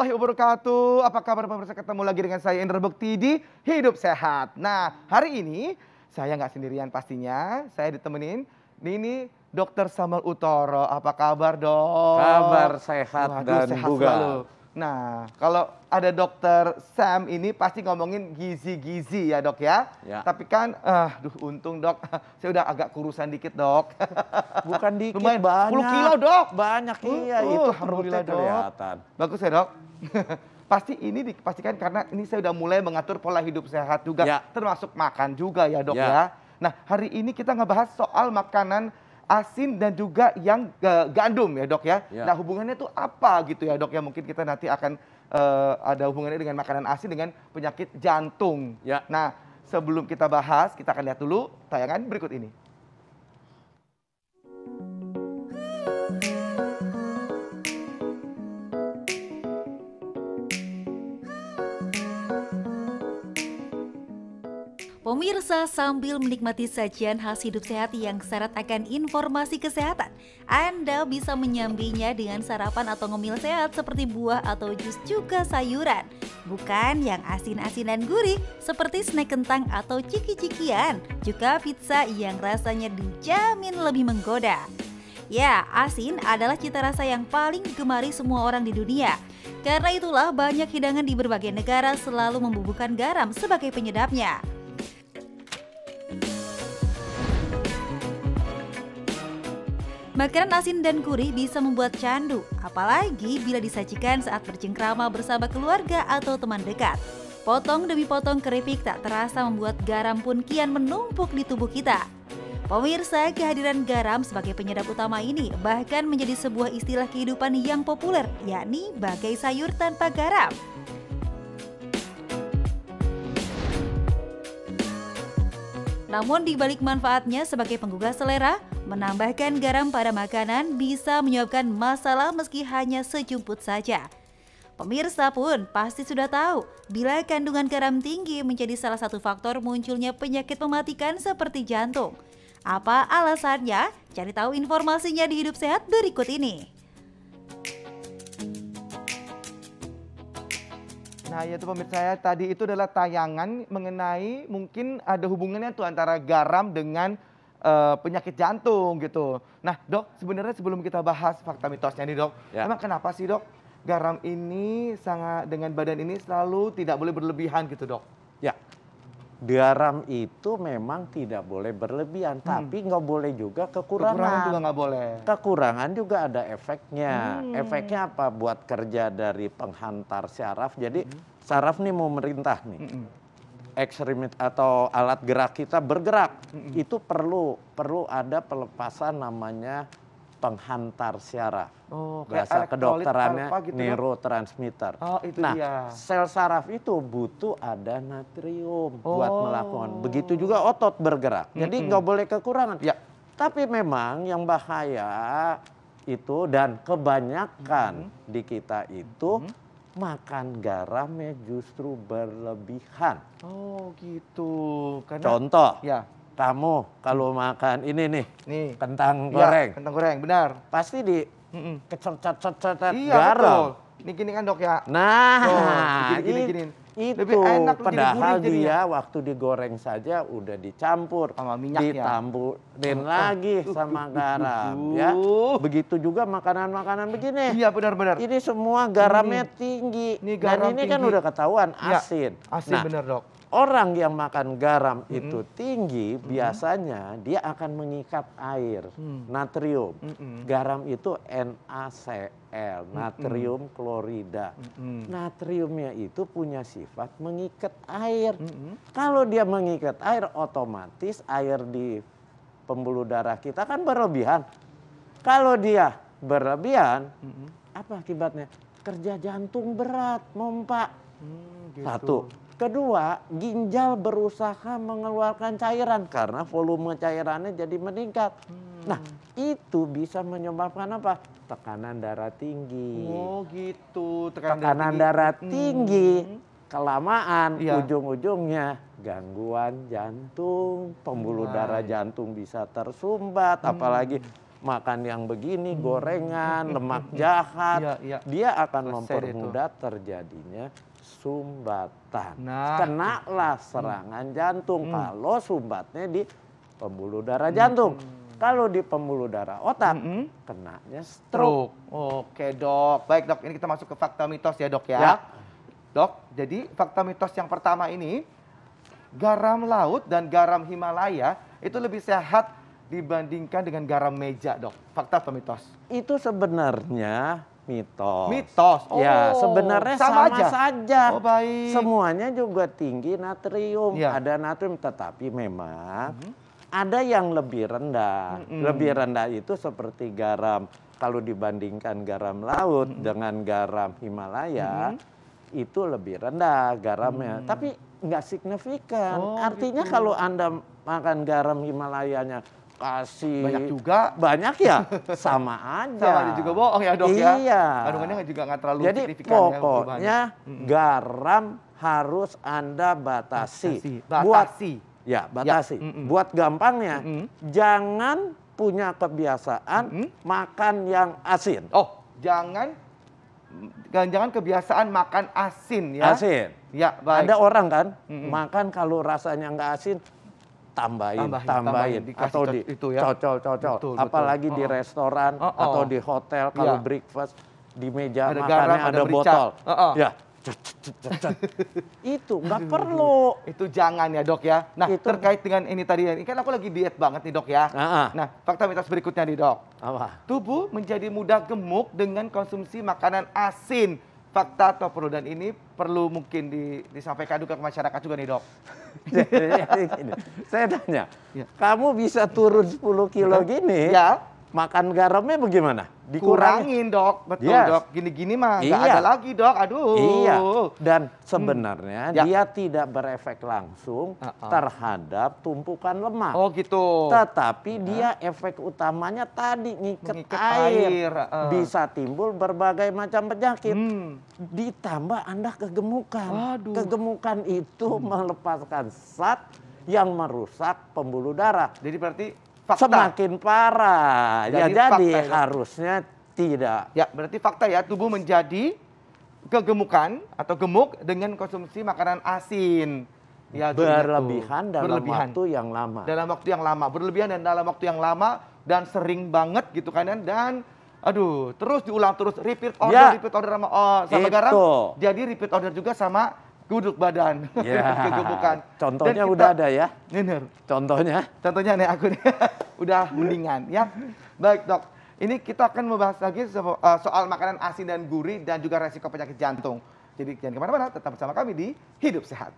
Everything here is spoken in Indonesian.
warahmatullahi wabarakatuh. Apa kabar pemirsa? Ketemu lagi dengan saya Indra Bekti di Hidup Sehat. Nah, hari ini saya nggak sendirian pastinya. Saya ditemenin ini Dokter Samuel Utoro. Apa kabar, Dok? Kabar sehat. Waduh, dan sehat bugar. selalu. Nah, kalau ada Dokter Sam ini pasti ngomongin gizi-gizi ya, Dok ya. Ya. Tapi kan, untung Dok, saya udah agak kurusan dikit, Dok. Bukan dikit, Lumayan, banyak. 10 kilo, Dok. Banyak, iya. Itu perutnya Alhamdulillah, Dok. kelihatan. Bagus ya, Dok. Pasti ini dipastikan karena ini saya udah mulai mengatur pola hidup sehat juga, Ya. termasuk makan juga ya, Dok Ya. ya. Nah, hari ini kita ngebahas soal makanan asin dan juga yang gandum ya, Dok ya. Ya. Nah, hubungannya tuh apa gitu ya, Dok ya? Mungkin kita nanti akan ada hubungannya dengan makanan asin dengan penyakit jantung. Ya. Nah, sebelum kita bahas, kita akan lihat dulu tayangan berikut ini. Pemirsa, sambil menikmati sajian khas hidup sehat yang syarat akan informasi kesehatan, Anda bisa menyambinya dengan sarapan atau ngemil sehat seperti buah atau jus juga sayuran. Bukan yang asin-asin dan gurih seperti snack kentang atau ciki-cikian, juga pizza yang rasanya dijamin lebih menggoda. Ya, asin adalah cita rasa yang paling digemari semua orang di dunia. Karena itulah banyak hidangan di berbagai negara selalu membubuhkan garam sebagai penyedapnya. Makanan asin dan gurih bisa membuat candu, apalagi bila disajikan saat bercengkrama bersama keluarga atau teman dekat. Potong demi potong keripik tak terasa membuat garam pun kian menumpuk di tubuh kita. Pemirsa, kehadiran garam sebagai penyedap utama ini bahkan menjadi sebuah istilah kehidupan yang populer, yakni bagai sayur tanpa garam. Namun di balik manfaatnya sebagai penggugah selera, menambahkan garam pada makanan bisa menyebabkan masalah meski hanya sejumput saja. Pemirsa pun pasti sudah tahu bila kandungan garam tinggi menjadi salah satu faktor munculnya penyakit mematikan seperti jantung. Apa alasannya? Cari tahu informasinya di Hidup Sehat berikut ini. Nah, ya itu pemirsa saya, tadi itu adalah tayangan mengenai mungkin ada hubungannya tuh antara garam dengan penyakit jantung gitu. Nah, Dok, sebenarnya sebelum kita bahas fakta mitosnya nih, Dok, Ya. emang kenapa sih, Dok, garam ini sangat dengan badan ini selalu tidak boleh berlebihan gitu, Dok? Ya, garam itu memang tidak boleh berlebihan, tapi nggak boleh juga Kekurangan kekurangan. juga nggak boleh. Kekurangan juga ada efeknya. Efeknya apa? Buat kerja dari penghantar syaraf. Jadi saraf nih mau merintah nih. Ekstremit atau alat gerak kita bergerak. Itu perlu ada pelepasan namanya penghantar syaraf. Oh, kayak Bahasa elektrolit kedokterannya apa gitu, Dok? neurotransmitter. Oh, itu nah, dia. sel saraf itu butuh ada natrium buat Oh. melakukan. Begitu juga otot bergerak. Jadi nggak boleh kekurangan. Ya. Tapi memang yang bahaya itu dan kebanyakan di kita itu makan garamnya justru berlebihan. Oh, gitu. Karena Contoh, ya, kamu kalau makan ini nih, nih. kentang Ya, goreng, kentang goreng, benar. pasti di Mm-mm. kecet-cet Iya, garam. betul. Ini gini kan, Dok ya. Nah, Gini. itu Lebih enak, lebih padahal gurih jadinya. dia waktu digoreng saja udah dicampur, Sama minyak ya? ditamburin lagi sama garam, ya. Begitu juga makanan-makanan begini. Iya, benar-benar. Ini semua garamnya tinggi. Ini Dan garam ini kan tinggi. udah ketahuan Ya, asin. asin Nah, benar, Dok. orang yang makan garam itu tinggi, biasanya dia akan mengikat air, natrium. Garam itu NaCl, natrium klorida. Natriumnya itu punya sifat mengikat air. Kalau dia mengikat air, otomatis air di pembuluh darah kita kan berlebihan. Kalau dia berlebihan, apa akibatnya? Kerja jantung berat, mompa. Gitu. Satu. Kedua, ginjal berusaha mengeluarkan cairan karena volume cairannya jadi meningkat. Nah, itu bisa menyebabkan apa? Tekanan darah tinggi. Oh, gitu. Tekanan darah tinggi, kelamaan, Iya. ujung-ujungnya gangguan jantung, pembuluh darah jantung bisa tersumbat, apalagi makan yang begini, gorengan, lemak jahat, dia akan mempermudah terjadinya sumbatan. Kenalah serangan jantung kalau sumbatnya di pembuluh darah jantung. Kalau di pembuluh darah otak, kenanya stroke. Oke dok, baik dok, ini kita masuk ke fakta mitos ya dok ya. Dok, jadi fakta mitos yang pertama ini, garam laut dan garam Himalaya itu lebih sehat dibandingkan dengan garam meja dok. Fakta atau mitos? Itu sebenarnya mitos. Mitos? Ya, sebenarnya sama saja. Oh baik. Semuanya juga tinggi natrium. Ada natrium, tetapi memang ada yang lebih rendah. Lebih rendah itu seperti garam. Kalau dibandingkan garam laut dengan garam Himalaya, itu lebih rendah garamnya. Tapi nggak signifikan. Artinya kalau Anda makan garam Himalayanya kasih banyak juga, banyak ya, sama aja. Sama aja juga bohong ya dok ya. Iya. Kandungannya juga nggak terlalu jadi signifikan. Jadi pokoknya garam harus Anda batasi. Batasi. Batasi. Buat gampangnya, jangan punya kebiasaan makan yang asin. Oh, jangan kebiasaan makan asin ya. Asin. Ya, baik. Ada orang kan makan kalau rasanya nggak asin, tambahin atau cocol. Apalagi di restoran atau di hotel kalau breakfast di meja ada makannya garam, ada botol. Ya. Itu nggak perlu. Itu jangan ya dok ya. Nah terkait dengan ini tadi, ini kan aku lagi diet banget nih dok ya. Nah fakta mitos berikutnya nih dok. Apa? Tubuh menjadi mudah gemuk dengan konsumsi makanan asin. Fakta atau perlu, dan ini perlu mungkin disampaikan juga ke masyarakat juga nih dok. Saya tanya, kamu bisa turun 10 kilo gini, makan garamnya bagaimana? Dikurangin dok, betul dok. Gini-gini mah nggak ada lagi dok, aduh. Iya, dan sebenarnya dia tidak berefek langsung terhadap tumpukan lemak. Oh gitu. Tetapi dia efek utamanya tadi ngikat air. Bisa timbul berbagai macam penyakit. Ditambah Anda kegemukan. Aduh. Kegemukan itu melepaskan zat yang merusak pembuluh darah. Jadi berarti fakta. Semakin parah. Jadi harusnya tidak. Ya, berarti fakta ya, tubuh menjadi kegemukan atau gemuk dengan konsumsi makanan asin. Ya, berlebihan dalam waktu yang lama. Dalam waktu yang lama, berlebihan dan dalam waktu yang lama dan sering banget gitu kan, dan aduh, terus diulang terus, repeat order sama garam. Jadi repeat order juga sama guduk badan, kegemukan. Contohnya udah ada ya? Bener. Contohnya nih aku nih, udah mendingan ya. Baik dok, ini kita akan membahas lagi soal makanan asin dan gurih dan juga resiko penyakit jantung. Jadi jangan kemana-mana, tetap bersama kami di Hidup Sehat.